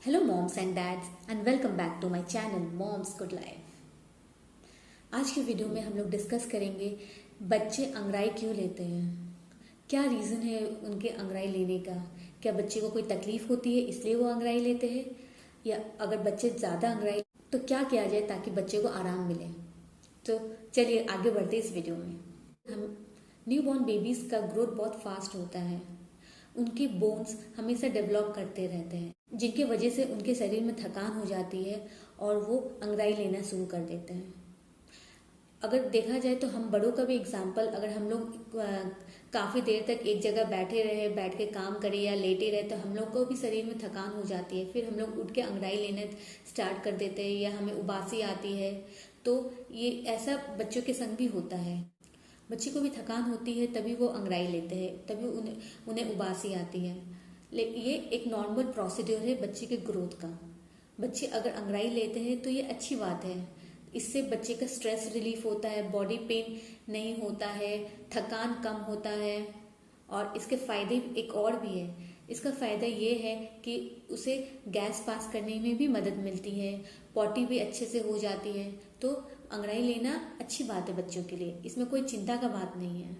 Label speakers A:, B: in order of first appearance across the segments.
A: Hello moms and dads and welcome back to my channel Mom's Good Life। आज की video में हम लोग डिस्कस करेंगे बच्चे अंगड़ाई क्यों लेते हैं। क्या रीज़न है उनके अंगड़ाई लेने का। क्या बच्चे को कोई तकलीफ होती है इसलिए वो अंगड़ाई लेते हैं, या अगर बच्चे ज़्यादा अंगड़ाई तो क्या किया जाए ताकि बच्चे को आराम मिले। तो चलिए आगे बढ़ते इस वीडियो में। हम न्यूबॉर्न बेबीज़ का ग्रोथ बहुत फास्ट होता है। उनके बोन्स हमेशा डेवलप करते रहते हैं, जिनके वजह से उनके शरीर में थकान हो जाती है और वो अंगड़ाई लेना शुरू कर देते हैं। अगर देखा जाए तो हम बड़ों का भी एग्जाम्पल, अगर हम लोग काफ़ी देर तक एक जगह बैठे रहे, बैठ के काम करें या लेटे रहे, तो हम लोग को भी शरीर में थकान हो जाती है। फिर हम लोग उठ के अंगड़ाई लेना स्टार्ट कर देते हैं या हमें उबासी आती है। तो ये ऐसा बच्चों के संग भी होता है। बच्चे को भी थकान होती है तभी वो अंगड़ाई लेते हैं, तभी उन्हें उन्हें उबासी आती है। ये एक नॉर्मल प्रोसीड्योर है बच्चे के ग्रोथ का। बच्चे अगर अंगड़ाई लेते हैं तो ये अच्छी बात है। इससे बच्चे का स्ट्रेस रिलीफ होता है, बॉडी पेन नहीं होता है, थकान कम होता है। और इसके फायदे एक और भी है। इसका फायदा ये है कि उसे गैस पास करने में भी मदद मिलती है, पॉटी भी अच्छे से हो जाती है। तो अंगड़ाई लेना अच्छी बात है बच्चों के लिए, इसमें कोई चिंता का बात नहीं है।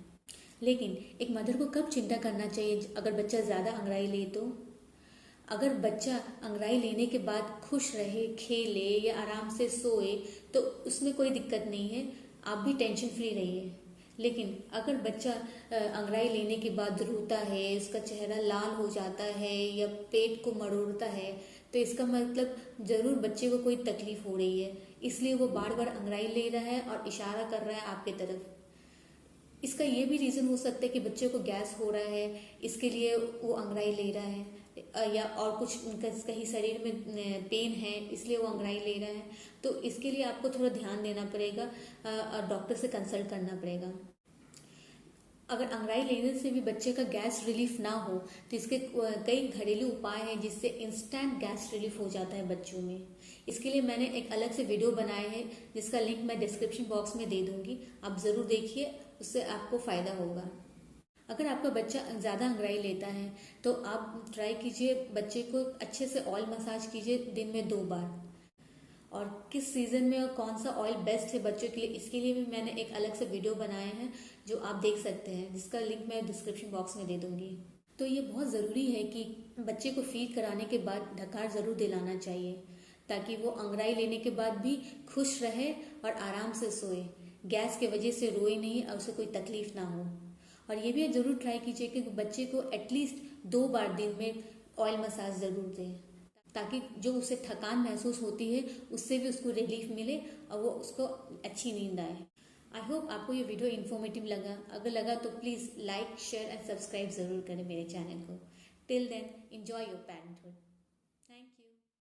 A: लेकिन एक मदर को कब चिंता करना चाहिए अगर बच्चा ज़्यादा अंगड़ाई ले तो। अगर बच्चा अंगड़ाई लेने के बाद खुश रहे, खेले या आराम से सोए तो उसमें कोई दिक्कत नहीं है, आप भी टेंशन फ्री रहिए। लेकिन अगर बच्चा अंगड़ाई लेने के बाद रोता है, उसका चेहरा लाल हो जाता है या पेट को मरोड़ता है, तो इसका मतलब ज़रूर बच्चे को कोई तकलीफ हो रही है, इसलिए वो बार बार अंगड़ाई ले रहा है और इशारा कर रहा है आपकी तरफ। इसका ये भी रीज़न हो सकता है कि बच्चे को गैस हो रहा है, इसके लिए वो अंगड़ाई ले रहा है, या और कुछ उनका कहीं शरीर में पेन है इसलिए वो अंगड़ाई ले रहा है। तो इसके लिए आपको थोड़ा ध्यान देना पड़ेगा और डॉक्टर से कंसल्ट करना पड़ेगा। अगर अंगड़ाई लेने से भी बच्चे का गैस रिलीफ ना हो तो इसके कई घरेलू उपाय हैं जिससे इंस्टेंट गैस रिलीफ हो जाता है बच्चों में। इसके लिए मैंने एक अलग से वीडियो बनाए हैं जिसका लिंक मैं डिस्क्रिप्शन बॉक्स में दे दूंगी, आप ज़रूर देखिए, उससे आपको फ़ायदा होगा। अगर आपका बच्चा ज़्यादा अंगड़ाई लेता है तो आप ट्राई कीजिए, बच्चे को अच्छे से ऑयल मसाज कीजिए दिन में 2 बार। और किस सीज़न में और कौन सा ऑयल बेस्ट है बच्चों के लिए, इसके लिए भी मैंने एक अलग से वीडियो बनाए हैं जो आप देख सकते हैं, जिसका लिंक मैं डिस्क्रिप्शन बॉक्स में दे दूंगी। तो ये बहुत ज़रूरी है कि बच्चे को फीड कराने के बाद ढकार ज़रूर दिलाना चाहिए ताकि वो अंगड़ाई लेने के बाद भी खुश रहे और आराम से सोए, गैस के वजह से रोए नहीं और उसे कोई तकलीफ ना हो। और ये भी ज़रूर ट्राई कीजिए कि बच्चे को एटलीस्ट 2 बार दिन में ऑयल मसाज ज़रूर दें, ताकि जो उसे थकान महसूस होती है उससे भी उसको रिलीफ मिले और वो उसको अच्छी नींद आए। आई होप आपको ये वीडियो इन्फॉर्मेटिव लगा। अगर लगा तो please like, share and subscribe ज़रूर करें मेरे चैनल को। Till then enjoy your parenthood.